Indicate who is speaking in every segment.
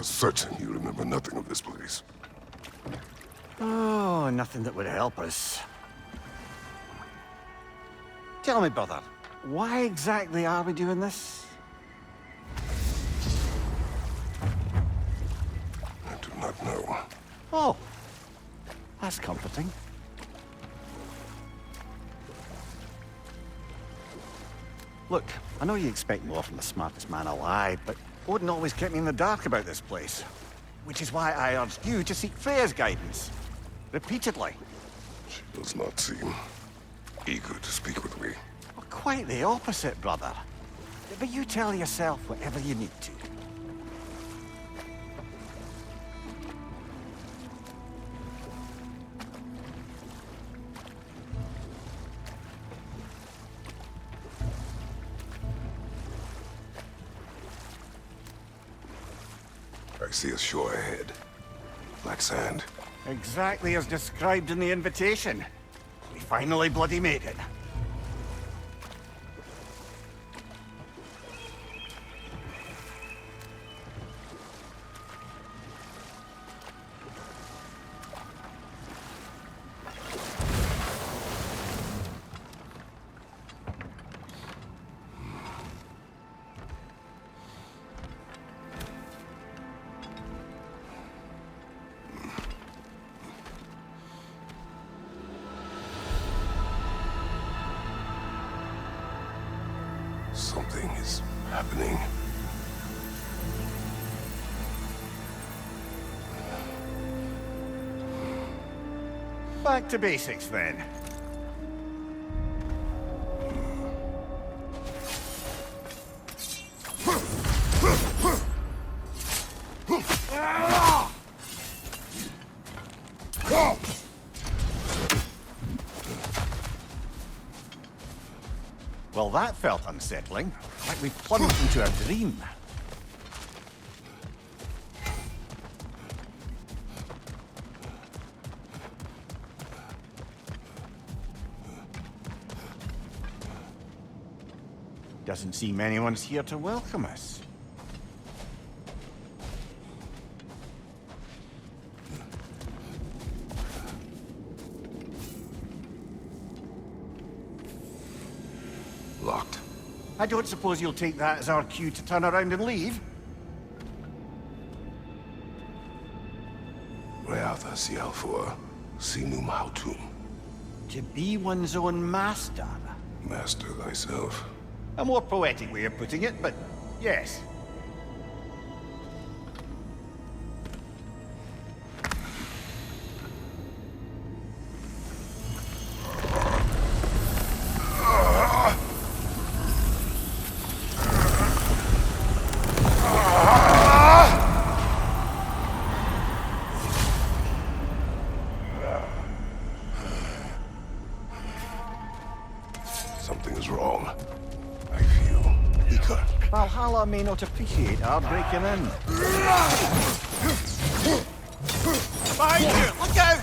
Speaker 1: are certain you remember nothing of this place.
Speaker 2: Oh, nothing that would help us. Tell me, brother, why exactly are we doing this?
Speaker 1: I do not know.
Speaker 2: Oh, that's comforting. Look, I know you expect more from the smartest man alive, but Odin always kept me in the dark about this place. Which is why I urged you to seek Freya's guidance. Repeatedly.
Speaker 1: She does not seem eager to speak with me.
Speaker 2: Well, quite the opposite, brother. But you tell yourself whatever you need to.
Speaker 1: I see a shore ahead. Black sand.
Speaker 2: Exactly as described in the invitation. We finally bloody made it.
Speaker 1: Something is happening.
Speaker 2: Back to basics, then. Well, that felt unsettling. Like we plunged into a dream. Doesn't seem anyone's here to welcome us.
Speaker 1: Locked.
Speaker 2: I don't suppose you'll take that as our cue to turn around and leave?
Speaker 1: Reatha Sialfor, Sinum Hautum.
Speaker 2: To be one's own master.
Speaker 1: Master thyself.
Speaker 2: A more poetic way of putting it, but yes.
Speaker 1: Something is wrong. I feel weaker.
Speaker 2: Valhalla may not appreciate our breaking in. Behind you! Look out!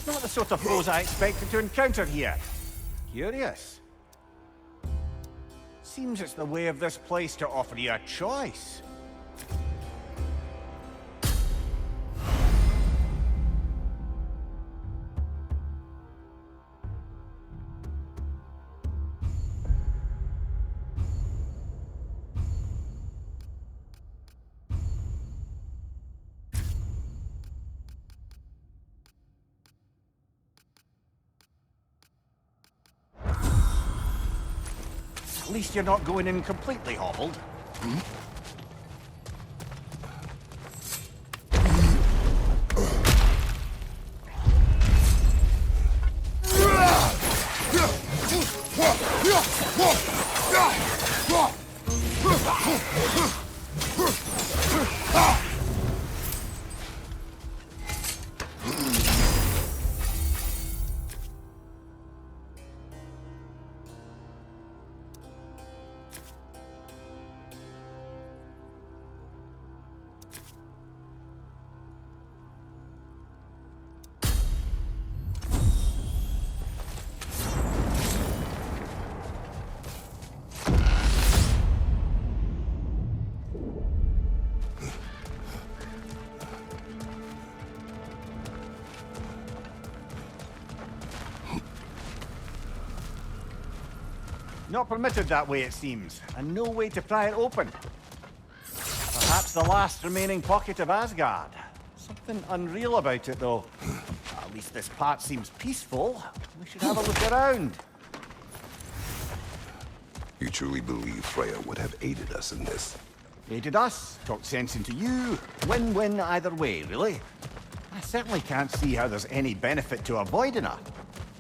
Speaker 2: Not the sort of foes I expected to encounter here. Curious. Seems it's the way of this place to offer you a choice. At least you're not going in completely hobbled. Not permitted that way, it seems, and no way to pry it open. Perhaps the last remaining pocket of Asgard. Something unreal about it, though. At least this part seems peaceful. We should have a look around.
Speaker 1: You truly believe Freya would have aided us in this?
Speaker 2: Aided us, talked sense into you. Win-win either way, really. I certainly can't see how there's any benefit to avoiding her.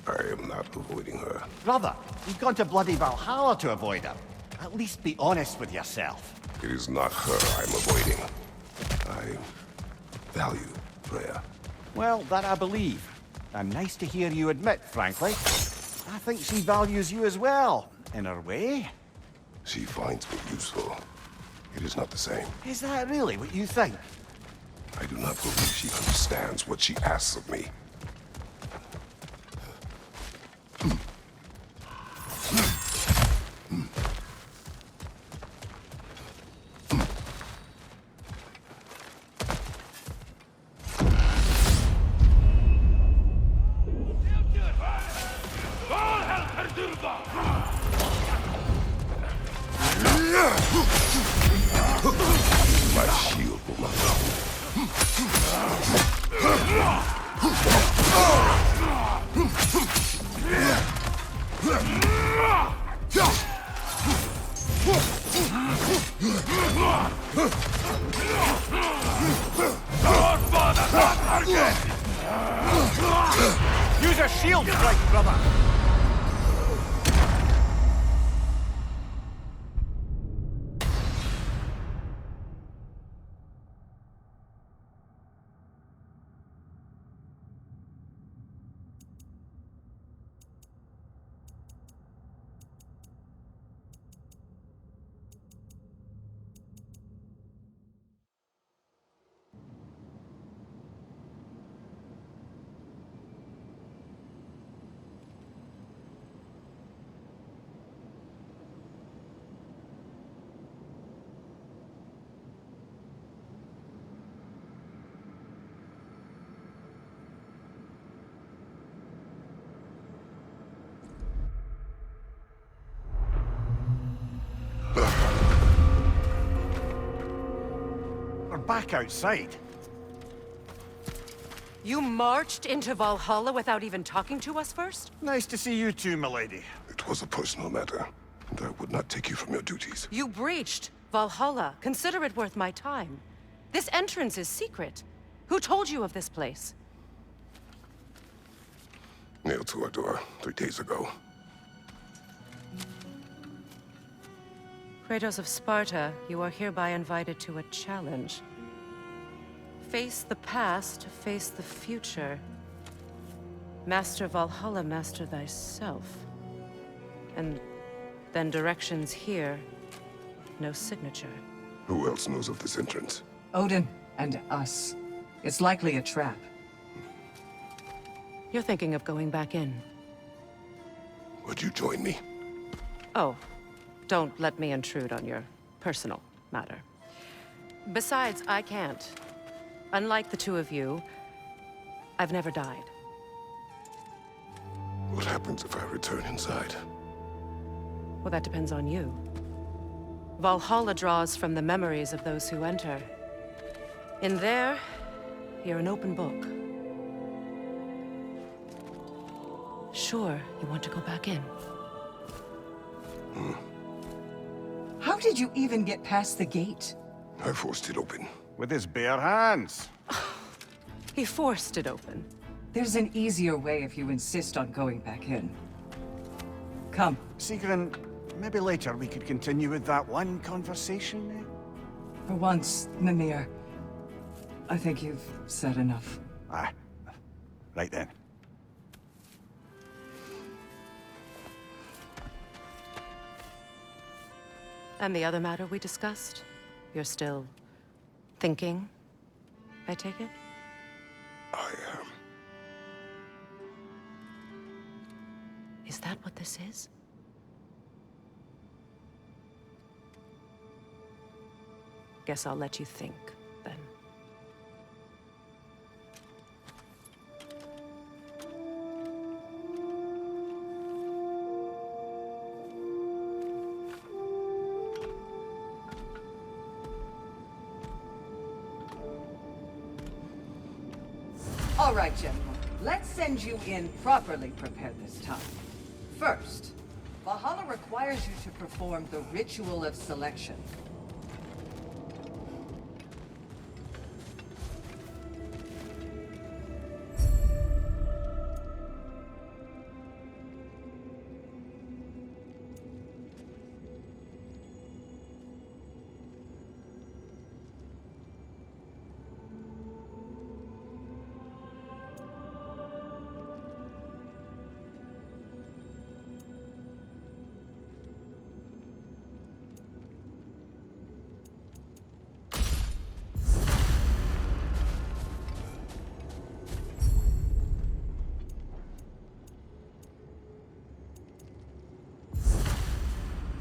Speaker 1: I am not avoiding her.
Speaker 2: Brother, you've gone to bloody Valhalla to avoid her. At least be honest with yourself.
Speaker 1: It is not her I'm avoiding. I value Freya.
Speaker 2: Well, that I believe. And nice to hear you admit, frankly. I think she values you as well, in her way.
Speaker 1: She finds me useful. It is not the same.
Speaker 2: Is that really what you think?
Speaker 1: I do not believe she understands what she asks of me. My shield will not stop
Speaker 2: Use a shield strike, brother! We're back outside.
Speaker 3: You marched into Valhalla without even talking to us first?
Speaker 2: Nice to see you too, milady.
Speaker 1: It was a personal matter, and I would not take you from your duties.
Speaker 3: You breached Valhalla. Consider it worth my time. This entrance is secret. Who told you of this place?
Speaker 1: Nailed to our door 3 days ago.
Speaker 3: Kratos of Sparta, you are hereby invited to a challenge. Face the past, face the future. Master Valhalla, master thyself. And then directions here, no signature.
Speaker 1: Who else knows of this entrance?
Speaker 4: Odin and us. It's likely a trap.
Speaker 3: You're thinking of going back in.
Speaker 1: Would you join me?
Speaker 3: Oh, don't let me intrude on your personal matter. Besides, I can't. Unlike the two of you, I've never died.
Speaker 1: What happens if I return inside?
Speaker 3: Well, that depends on you. Valhalla draws from the memories of those who enter. In there, you're an open book. Sure, you want to go back in.
Speaker 4: How did you even get past the gate?
Speaker 1: I forced it open.
Speaker 2: With his bare hands.
Speaker 3: He forced it open.
Speaker 4: There's an easier way if you insist on going back in. Come.
Speaker 2: Sigrun, maybe later we could continue with that one conversation, eh?
Speaker 4: For once, Mimir, I think you've said enough.
Speaker 2: Ah, right then.
Speaker 3: And the other matter we discussed? You're still thinking, I take it?
Speaker 1: I am.
Speaker 3: Is that what this is? Guess I'll let you think, then.
Speaker 4: All right, gentlemen. Let's send you in properly prepared this time. First, Valhalla requires you to perform the Ritual of Selection.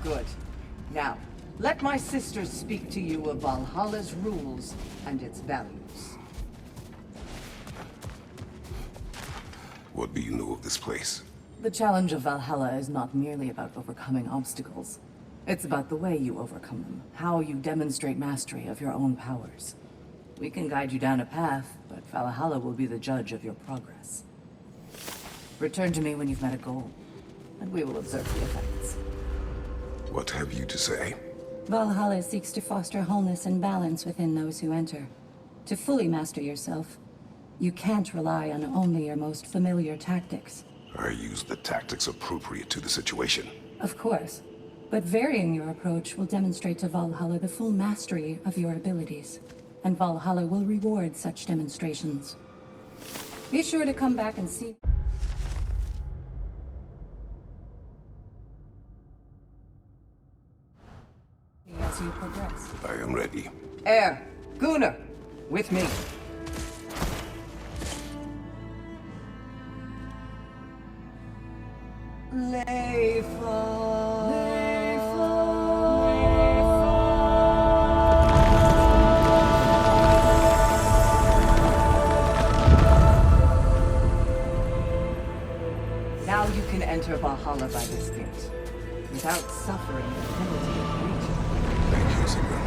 Speaker 4: Good. Now, let my sisters speak to you of Valhalla's rules and its values.
Speaker 1: What do you know of this place?
Speaker 5: The challenge of Valhalla is not merely about overcoming obstacles. It's about the way you overcome them, how you demonstrate mastery of your own powers. We can guide you down a path, but Valhalla will be the judge of your progress. Return to me when you've met a goal, and we will observe the effects.
Speaker 1: What have you to say?
Speaker 6: Valhalla seeks to foster wholeness and balance within those who enter. To fully master yourself, you can't rely on only your most familiar tactics.
Speaker 1: I use the tactics appropriate to the situation.
Speaker 6: Of course, but varying your approach will demonstrate to Valhalla the full mastery of your abilities, and Valhalla will reward such demonstrations. Be sure to come back and see. As you progress.
Speaker 1: I am ready.
Speaker 4: Air, Gunnar, with me. Now you can enter Valhalla by this gate, without suffering the penalty of breach.
Speaker 1: Thank you, Sigrun.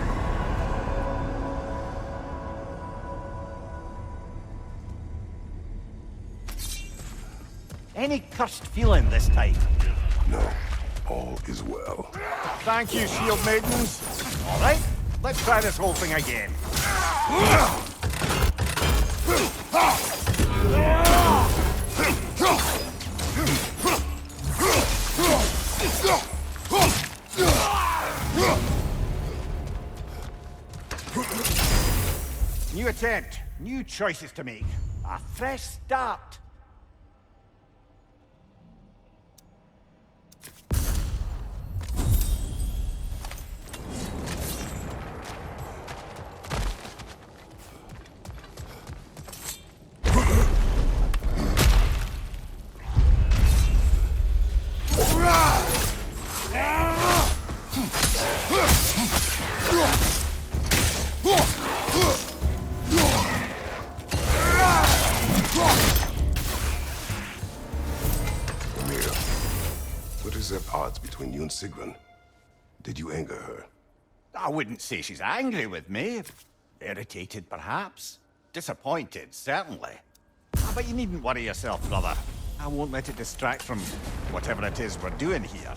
Speaker 2: Any cursed feeling this time?
Speaker 1: No, all is well.
Speaker 2: Thank you, shield maidens. All right, let's try this whole thing again. New attempt, new choices to make. A fresh start.
Speaker 1: What is the odds between you and Sigrun? Did you anger her?
Speaker 2: I wouldn't say she's angry with me. Irritated, perhaps. Disappointed, certainly. But you needn't worry yourself, brother. I won't let it distract from whatever it is we're doing here.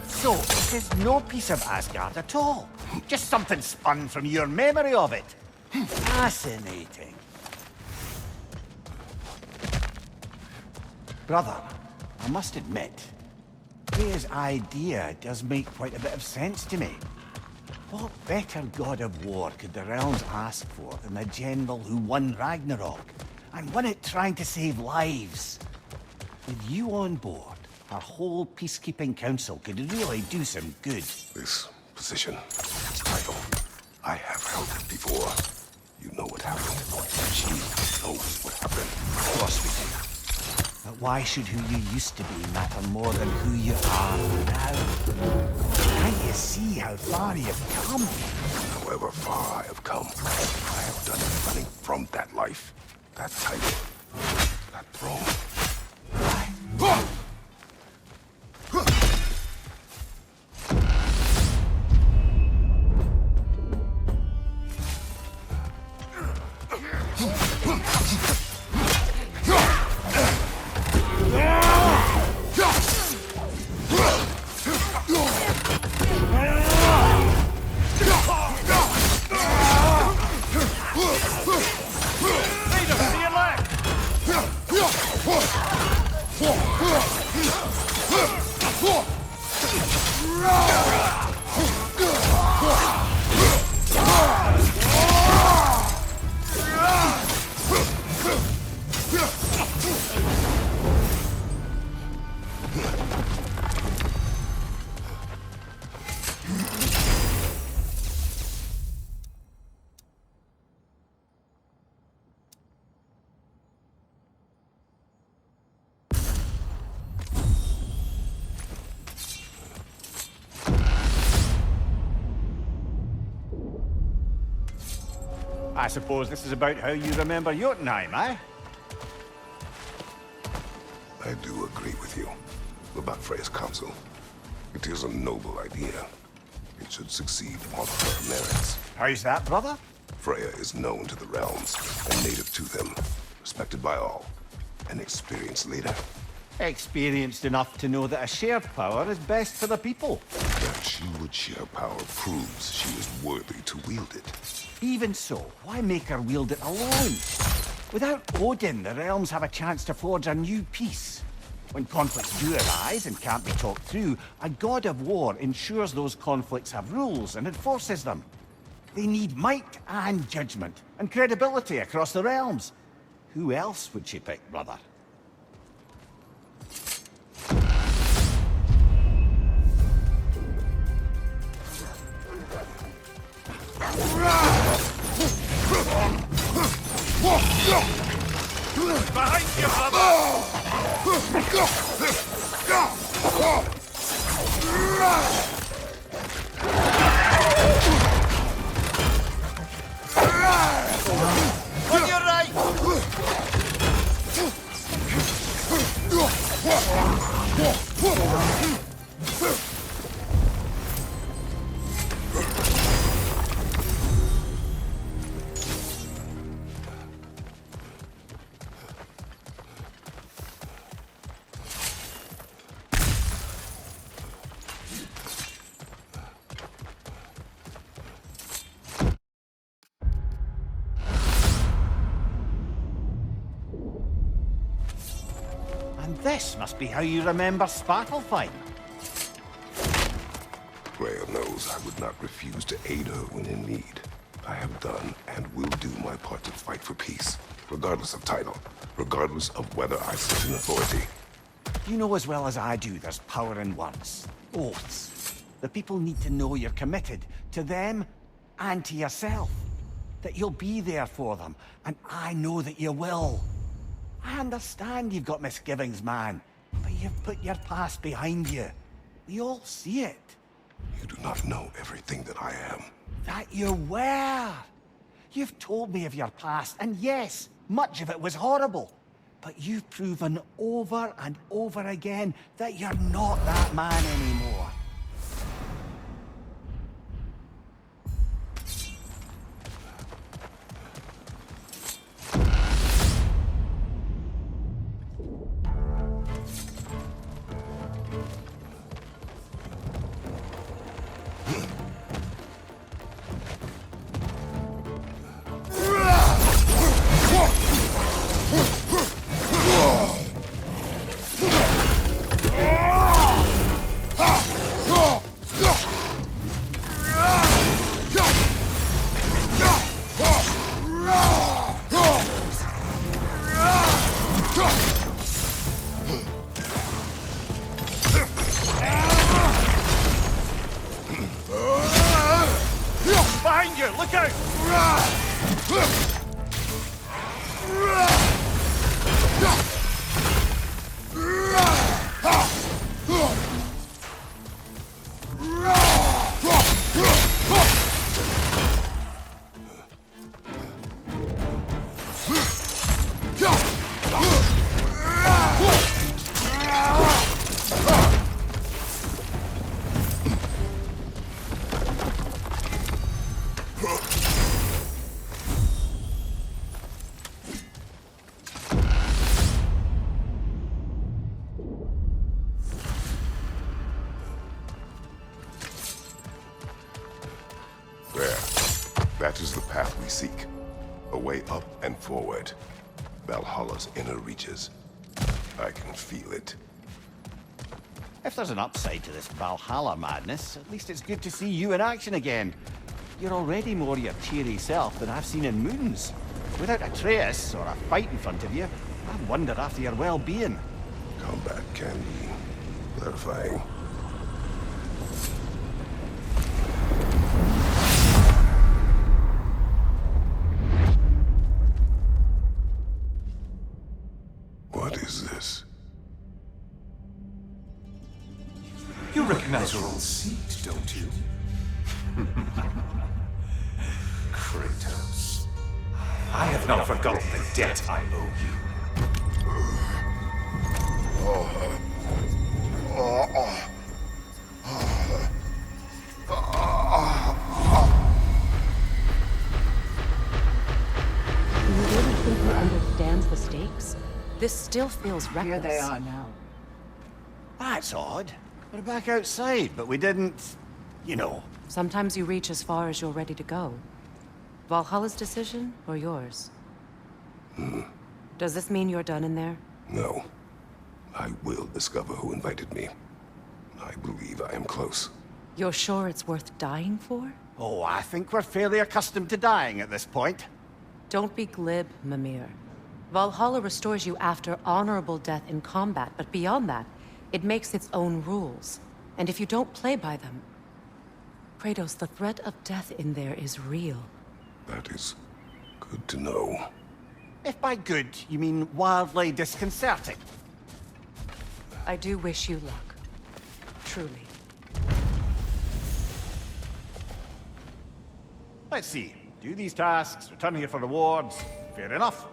Speaker 2: So, it is no piece of Asgard at all. Just something spun from your memory of it. Fascinating. Brother, I must admit, his idea does make quite a bit of sense to me. What better god of war could the realms ask for than a general who won Ragnarok, and won it trying to save lives? With you on board, our whole peacekeeping council could really do some good.
Speaker 1: This position, this title, I have held it before. You know what happened. She knows what happened.
Speaker 2: Of course we do. But why should who you used to be matter more than who you are now? Can't you see how far you've come?
Speaker 1: However far I have come, I have done it running from that life, that title, that throne.
Speaker 2: I suppose this is about how you remember Jotunheim, eh?
Speaker 1: I do agree with you about Freya's council. It is a noble idea. It should succeed on her merits.
Speaker 2: How's that, brother?
Speaker 1: Freya is known to the realms and native to them, respected by all. An experienced leader.
Speaker 2: Experienced enough to know that a shared power is best for the people.
Speaker 1: That she would share power proves she is worthy to wield it.
Speaker 2: Even so, why make her wield it alone? Without Odin, the realms have a chance to forge a new peace. When conflicts do arise and can't be talked through, a god of war ensures those conflicts have rules and enforces them. They need might and judgment, and credibility across the realms. Who else would she pick, brother? Behind you, brother! On your right! And this must be how you remember Svartalfheim.
Speaker 1: Freya knows I would not refuse to aid her when in need. I have done and will do my part to fight for peace, regardless of title, regardless of whether I sit in authority.
Speaker 2: You know as well as I do there's power in words. Oaths. The people need to know you're committed to them and to yourself. That you'll be there for them, and I know that you will. I understand you've got misgivings, man, but you've put your past behind you. We all see it.
Speaker 1: You do not know everything that I am.
Speaker 2: That you were. You've told me of your past, and yes, much of it was horrible. But you've proven over and over again that you're not that man anymore. Behind you! Look out!
Speaker 1: There. That is the path we seek. A way up and forward. Valhalla's inner reaches. I can feel it.
Speaker 2: If there's an upside to this Valhalla madness, at least it's good to see you in action again. You're already more your cheery self than I've seen in moons. Without Atreus or a fight in front of you, I wonder after your well-being.
Speaker 1: Combat can be clarifying. What is this?
Speaker 7: You recognize your old seat, don't you? Kratos. I have not forgotten the debt I owe you.
Speaker 3: Do you really think he understands the stakes? This still feels reckless.
Speaker 4: Here they are now.
Speaker 2: That's odd. We're back outside, but we didn't... you know.
Speaker 3: Sometimes you reach as far as you're ready to go. Valhalla's decision, or yours? Does this mean you're done in there?
Speaker 1: No. I will discover who invited me. I believe I am close.
Speaker 3: You're sure it's worth dying for?
Speaker 2: Oh, I think we're fairly accustomed to dying at this point.
Speaker 3: Don't be glib, Mimir. Valhalla restores you after honorable death in combat, but beyond that, it makes its own rules. And if you don't play by them... Kratos, the threat of death in there is real.
Speaker 1: That is good to know.
Speaker 2: If by good, you mean wildly disconcerting.
Speaker 3: I do wish you luck. Truly.
Speaker 2: Let's see. Do these tasks, return here for rewards. Fair enough.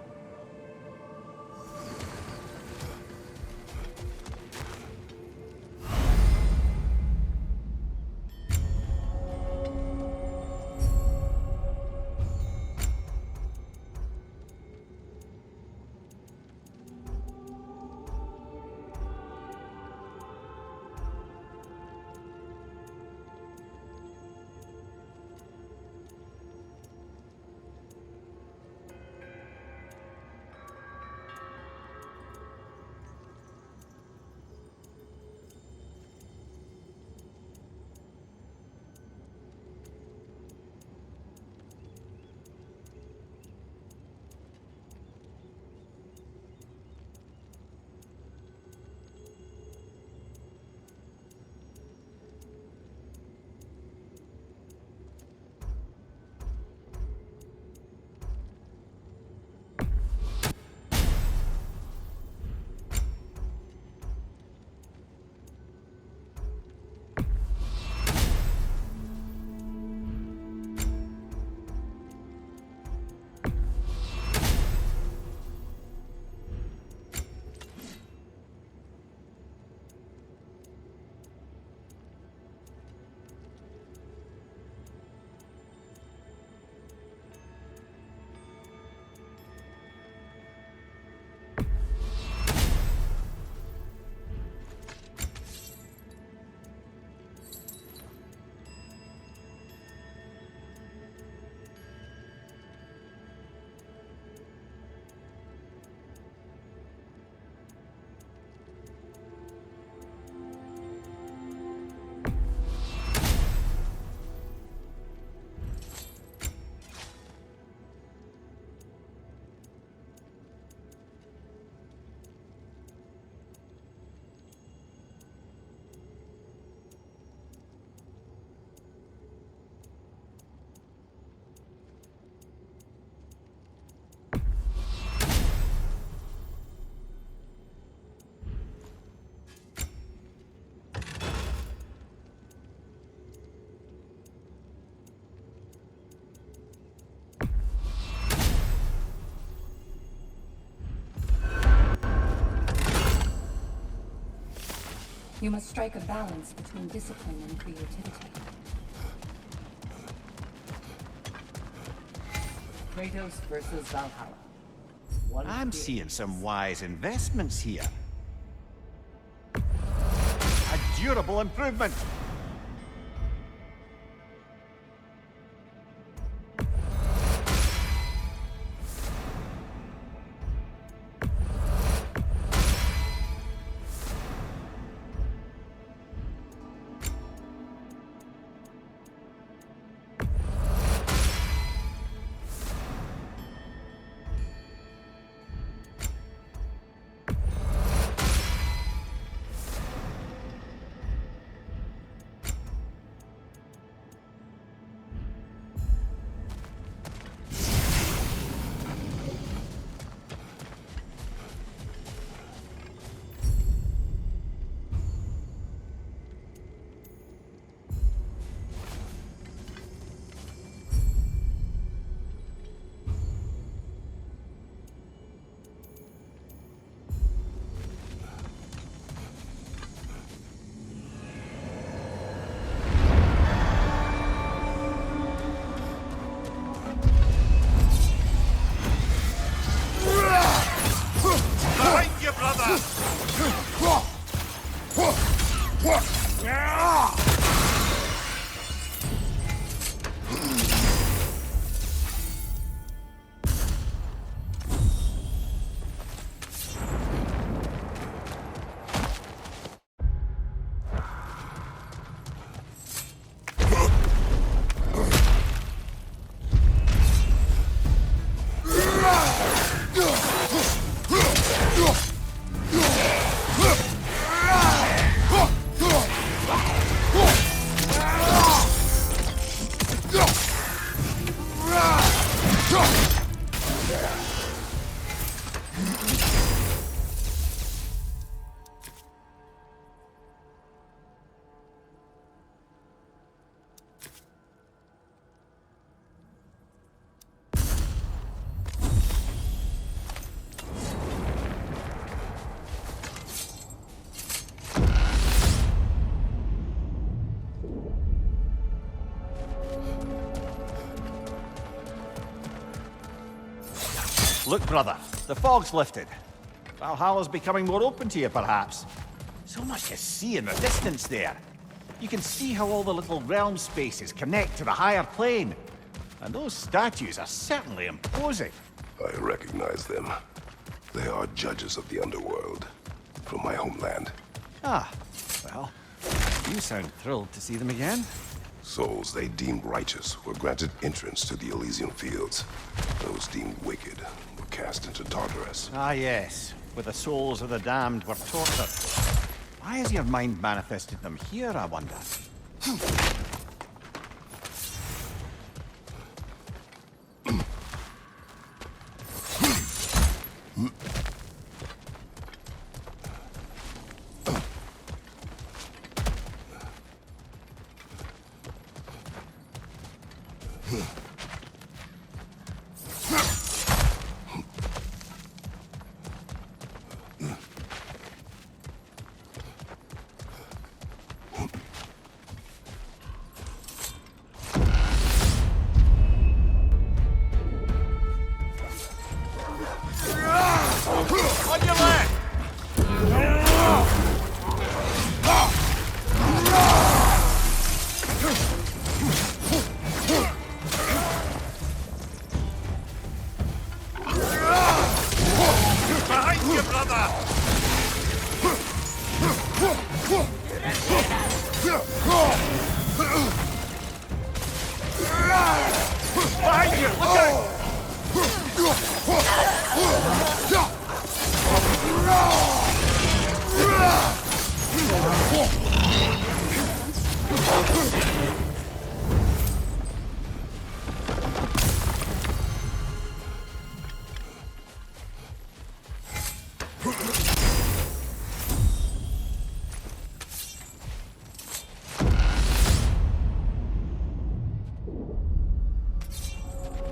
Speaker 6: You must strike a balance between discipline and creativity.
Speaker 4: Kratos versus Valhalla. One
Speaker 2: I'm
Speaker 4: fear.
Speaker 2: seeing some wise investments here. A durable improvement. Look, brother, the fog's lifted. Valhalla's becoming more open to you, perhaps. So much to see in the distance there. You can see how all the little realm spaces connect to the higher plane. And those statues are certainly imposing.
Speaker 1: I recognize them. They are judges of the underworld, from my homeland.
Speaker 2: Ah, well, you sound thrilled to see them again.
Speaker 1: Souls they deemed righteous were granted entrance to the Elysian fields. Those deemed wicked were cast into Tartarus.
Speaker 2: Ah, yes, where the souls of the damned were tortured. Why has your mind manifested them here, I wonder? On your left! Behind you, brother! Behind you! Look out!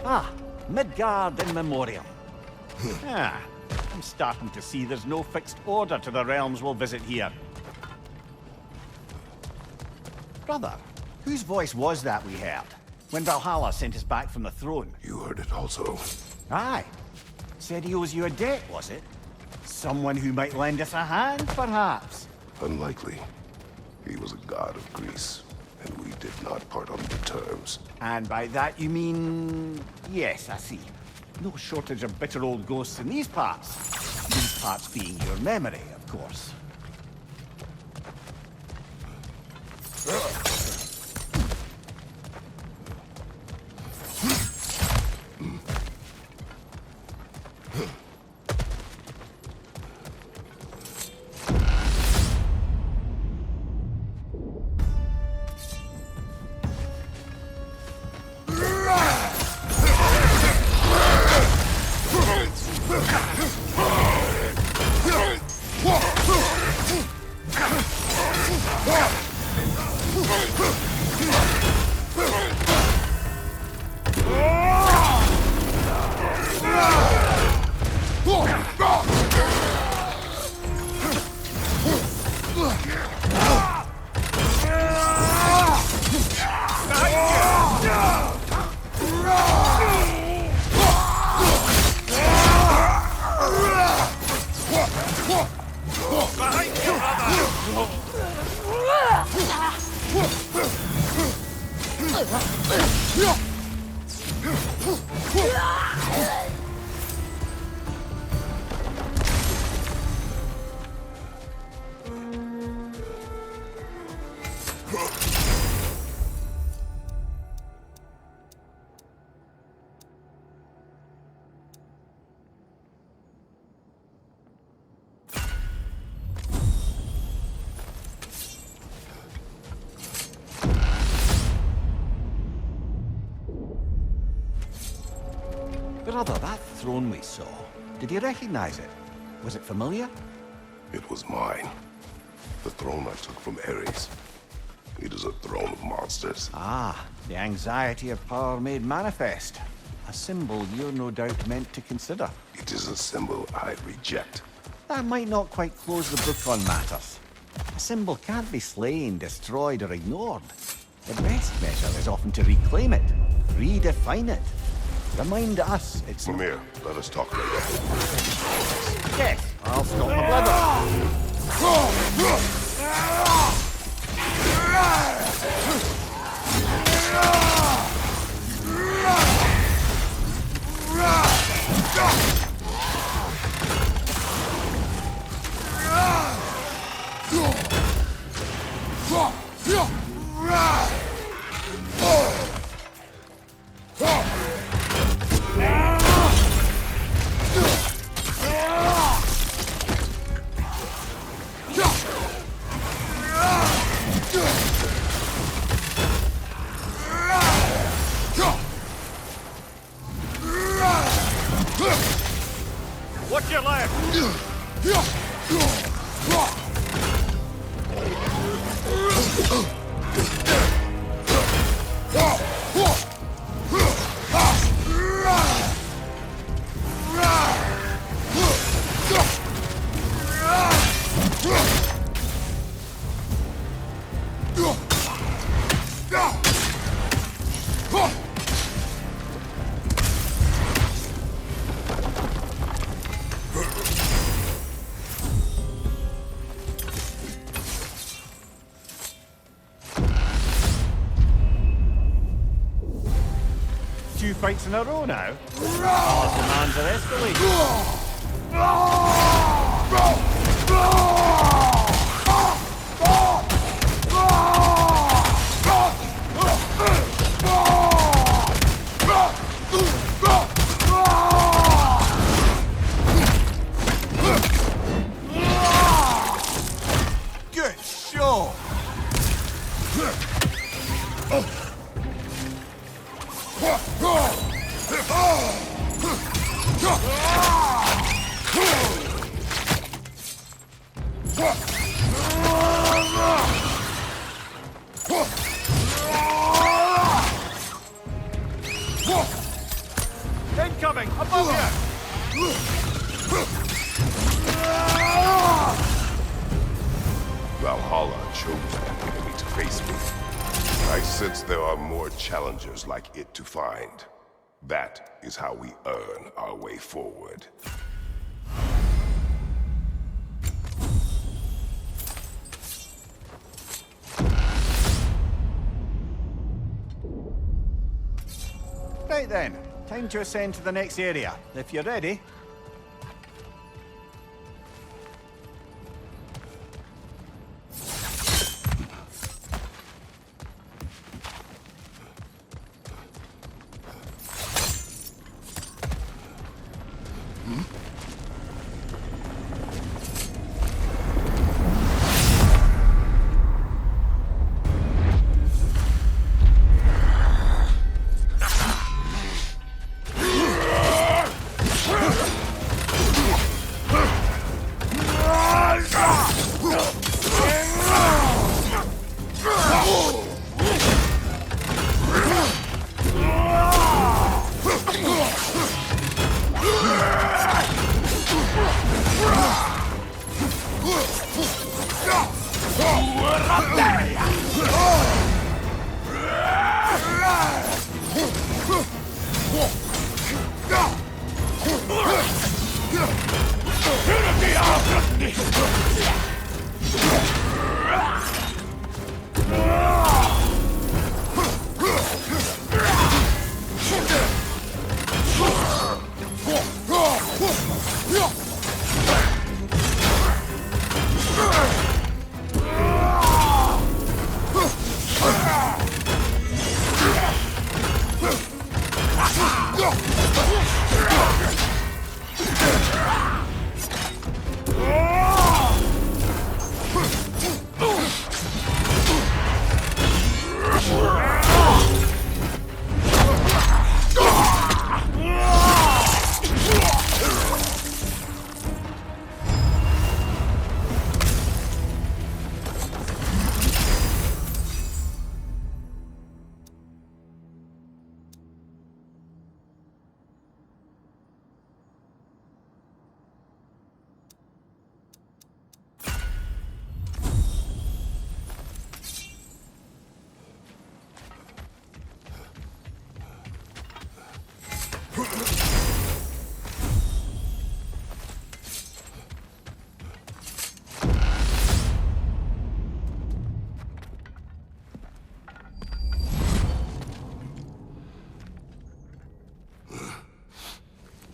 Speaker 2: Ah, Midgard in memoriam. Ah, I'm starting to see there's no fixed order to the realms we'll visit here. Brother, whose voice was that we heard when Valhalla sent us back from the throne?
Speaker 1: You heard it also.
Speaker 2: Aye. Said he owes you a debt, was it? Someone who might lend us a hand, perhaps?
Speaker 1: Unlikely. He was a god of Greece, and we did not part on good terms.
Speaker 2: And by that you mean... Yes, I see. No shortage of bitter old ghosts in these parts. These parts being your memory, of course. Brother, that throne we saw, did you recognize it? Was it familiar?
Speaker 1: It was mine. The throne I took from Ares. It is a throne of monsters.
Speaker 2: Ah, the anxiety of power made manifest. A symbol you're no doubt meant to consider.
Speaker 1: It is a symbol I reject.
Speaker 2: That might not quite close the book on matters. A symbol can't be slain, destroyed, or ignored. The best measure is often to reclaim it, redefine it. Remind us it's...
Speaker 1: Mimir, let us talk later.
Speaker 2: Yes, I'll stop the blubber. What's your left? Two fights in a row now. All demands are escalating. Good show. Incoming! Above you!
Speaker 1: Valhalla chose an enemy to face me. I sense there are more challengers like it to find. That is how we earn our way forward.
Speaker 2: Right then, time to ascend to the next area. If you're ready.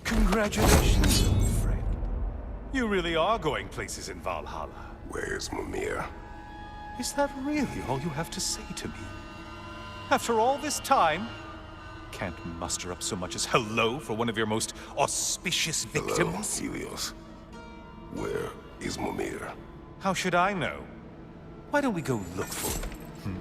Speaker 7: Congratulations, old friend. You really are going places in Valhalla.
Speaker 1: Where's Mimir?
Speaker 7: Is that really all you have to say to me? After all this time, can't muster up so much as hello for one of your most auspicious victims?
Speaker 1: Hello, Helios. Where is Mimir?
Speaker 7: How should I know? Why don't we go look for him?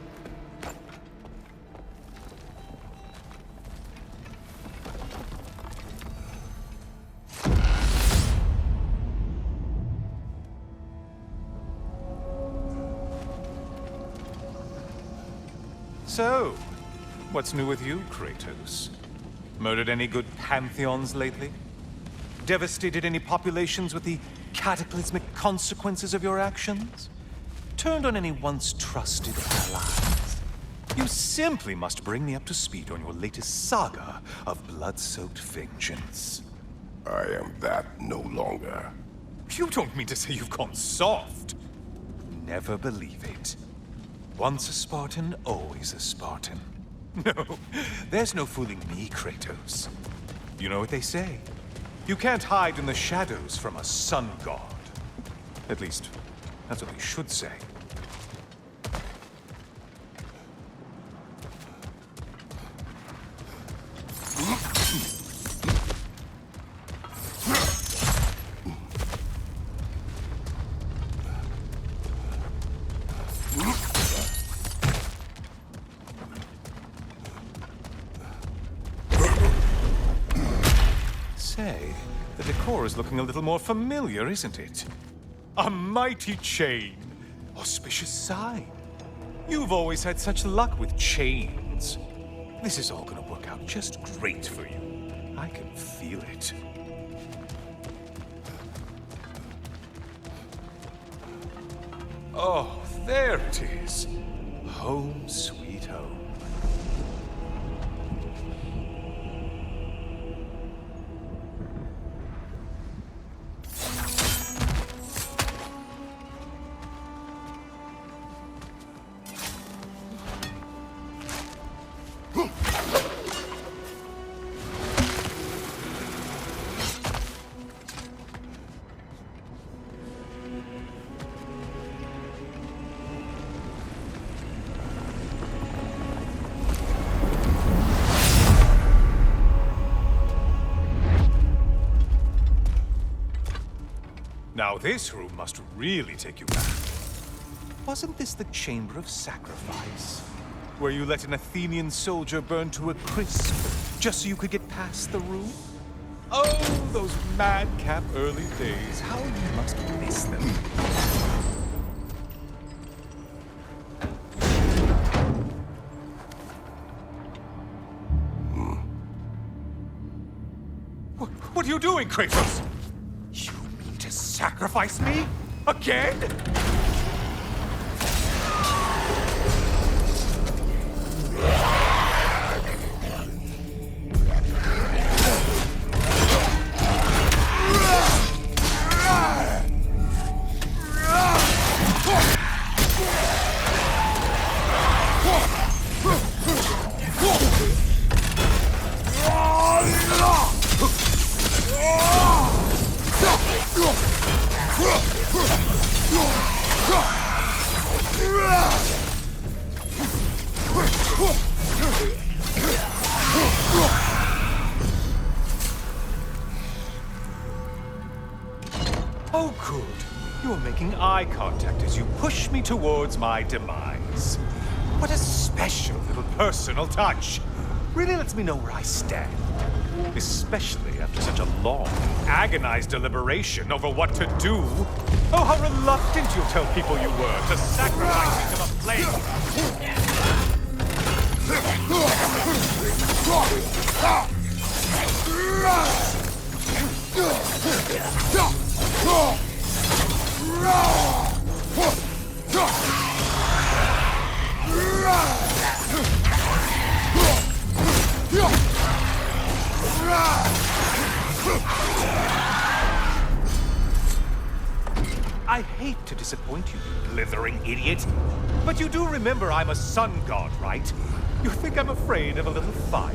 Speaker 7: So, what's new with you, Kratos? Murdered any good pantheons lately? Devastated any populations with the cataclysmic consequences of your actions? Turned on any once trusted allies? You simply must bring me up to speed on your latest saga of blood-soaked vengeance.
Speaker 1: I am that no longer.
Speaker 7: You don't mean to say you've gone soft? Never believe it. Once a Spartan, always a Spartan. No, there's no fooling me, Kratos. You know what they say? You can't hide in the shadows from a sun god. At least, that's what they should say. Say, the decor is looking a little more familiar, isn't it? A mighty chain. Auspicious sign. You've always had such luck with chains. This is all gonna work out just great for you. I can feel it. Oh, there it is. Home sweet home. Now this room must really take you back. Wasn't this the Chamber of Sacrifice? Where you let an Athenian soldier burn to a crisp, just so you could get past the room? Oh, those madcap early days. How you must miss them. What are you doing, Kratos? You mean to sacrifice me? Again? Oh, good. You're making eye contact as you push me towards my demise. What a special little personal touch. Really lets me know where I stand. Especially after such a long, agonized deliberation over what to do. Oh, how reluctant you'll tell people you were to sacrifice me to the flame. I hate to disappoint you, you blithering idiot. But you do remember I'm a sun god, right? You think I'm afraid of a little fire?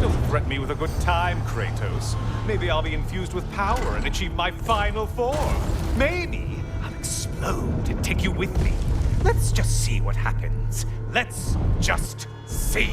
Speaker 7: Don't threaten me with a good time, Kratos. Maybe I'll be infused with power and achieve my final form. Maybe I'll explode and take you with me. Let's just see what happens. Let's just see.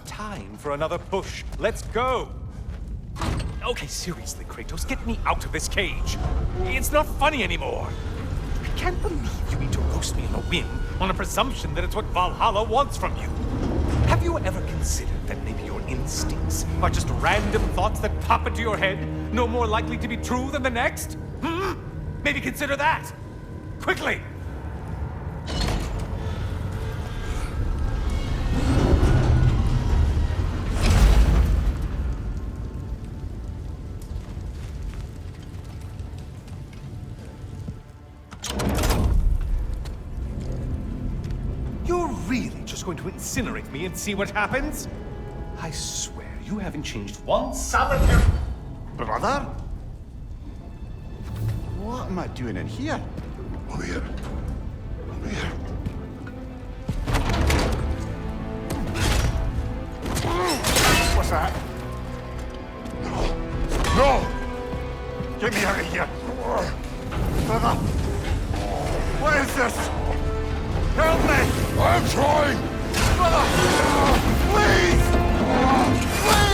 Speaker 7: Time for another push. Let's go! Okay, seriously, Kratos, get me out of this cage. It's not funny anymore. I can't believe you need to roast me on a whim on a presumption that it's what Valhalla wants from you. Have you ever considered that maybe your instincts are just random thoughts that pop into your head, no more likely to be true than the next? Maybe consider that. Quickly! You're really just going to incinerate me and see what happens? I swear, you haven't changed one solitary...
Speaker 2: Brother? What am I doing in here?
Speaker 1: Over here. Over here.
Speaker 2: What's that?
Speaker 1: No!
Speaker 2: Get me out of here! Brother! What is this? Help me!
Speaker 1: I'm trying!
Speaker 2: Brother! Please! Please!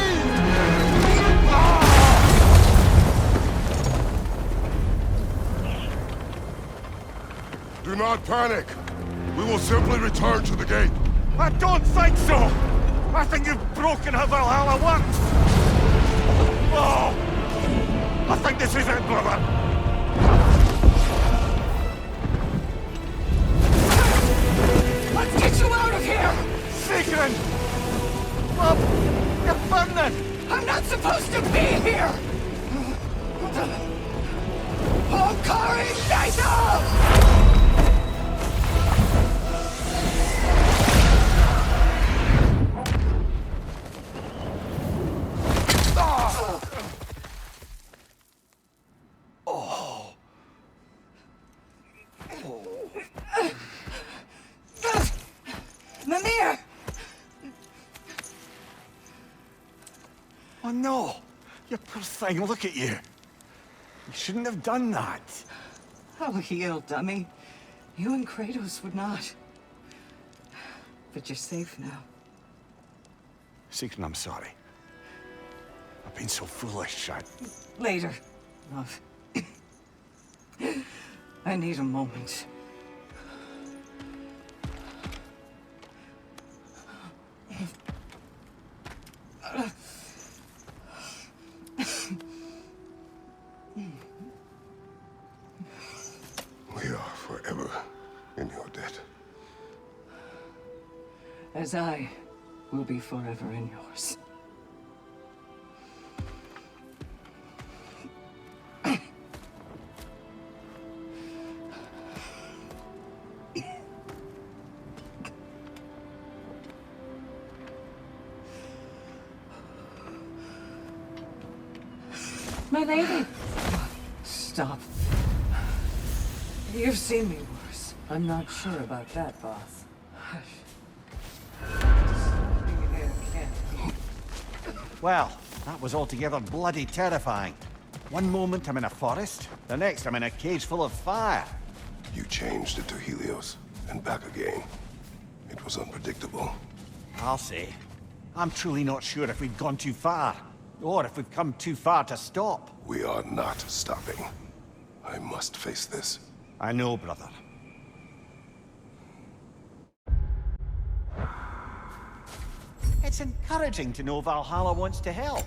Speaker 1: Do not panic. We will simply return to the gate.
Speaker 2: I don't think so! I think you've broken how Valhalla works! Oh! I think this is it, brother!
Speaker 4: Let's get you out of here!
Speaker 2: Sigrun! Love, you're burning!
Speaker 4: I'm not supposed to be here! Hokari Naito! Mimir!
Speaker 2: Oh no! You poor thing, look at you! You shouldn't have done that!
Speaker 4: Oh, heal, dummy. You and Kratos would not. But you're safe now.
Speaker 2: Sigrun, I'm sorry. I've been so foolish,
Speaker 4: Later, love. I need a moment.
Speaker 1: We are forever in your debt.
Speaker 4: As I will be forever in yours.
Speaker 6: My lady.
Speaker 4: Stop. You've seen me worse. I'm not sure about that, boss.
Speaker 2: Well, that was altogether bloody terrifying. One moment I'm in a forest, the next I'm in a cage full of fire.
Speaker 1: You changed into Helios and back again. It was unpredictable.
Speaker 2: I'll say. I'm truly not sure if we've gone too far, or if we've come too far to stop.
Speaker 1: We are not stopping. I must face this.
Speaker 2: I know, brother. It's encouraging to know Valhalla wants to help.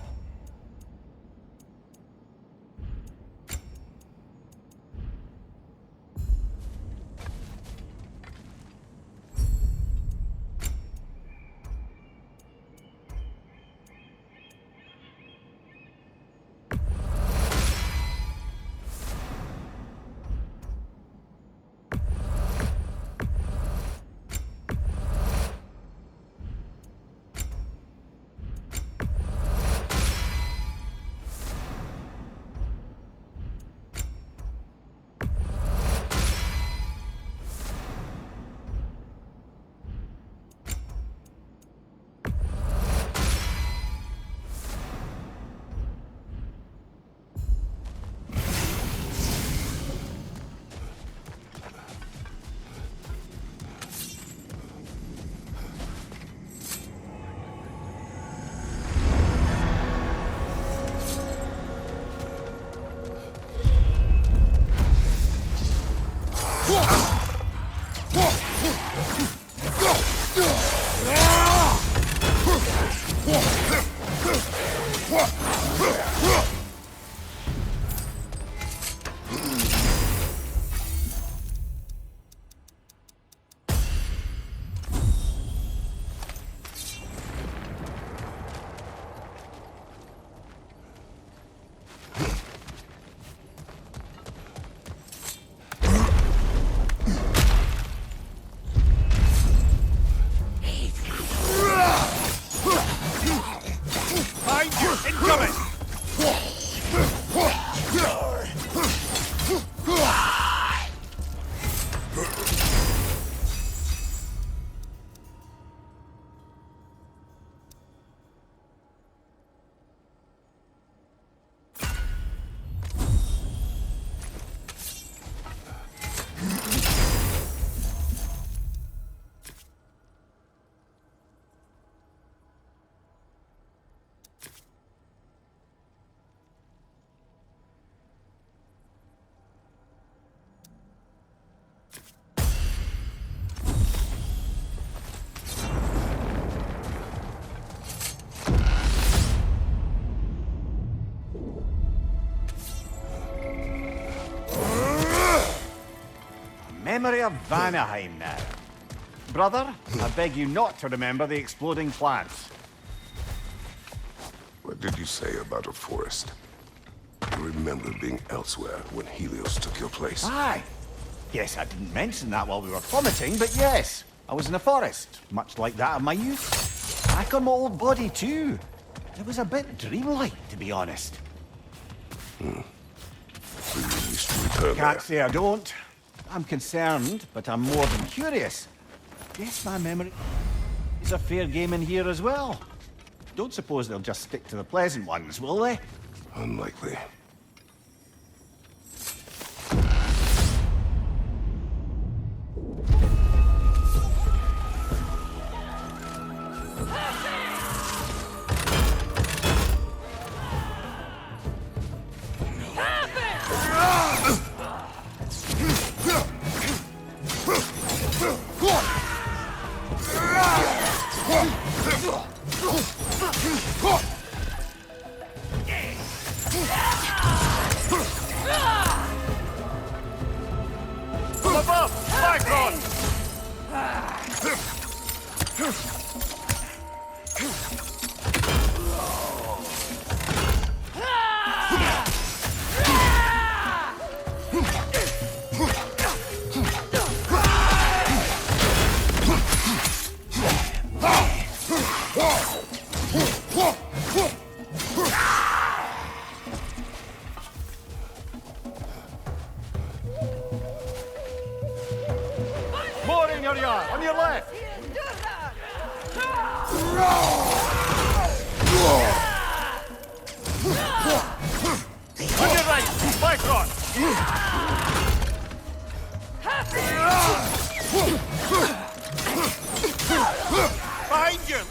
Speaker 2: Memory of Vanaheim now. Brother, I beg you not to remember the exploding plants.
Speaker 1: What did you say about a forest? You remember being elsewhere when Helios took your place.
Speaker 2: Aye. Yes, I didn't mention that while we were plummeting, but yes. I was in a forest, much like that of my youth. Back on my old body too. It was a bit dreamlike, to be honest.
Speaker 1: Do you wish to return
Speaker 2: Can't
Speaker 1: there?
Speaker 2: say I don't. I'm concerned, but I'm more than curious. Guess my memory is a fair game in here as well. Don't suppose they'll just stick to the pleasant ones, will they?
Speaker 1: Unlikely.
Speaker 2: More in your yard, on your left! On your right, back on! Behind you!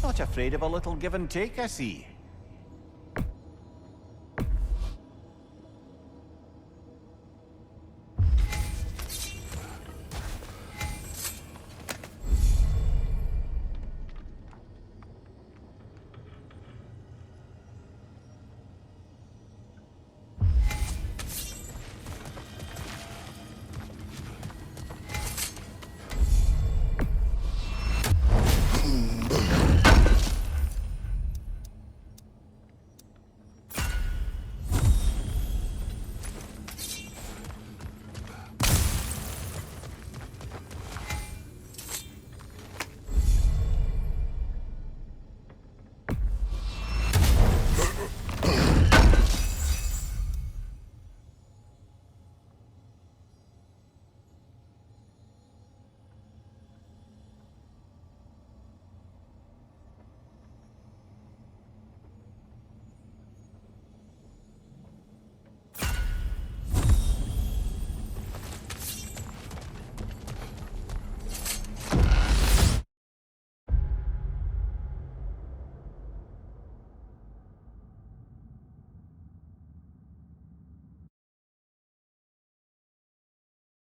Speaker 2: Not afraid of a little give and take, I see.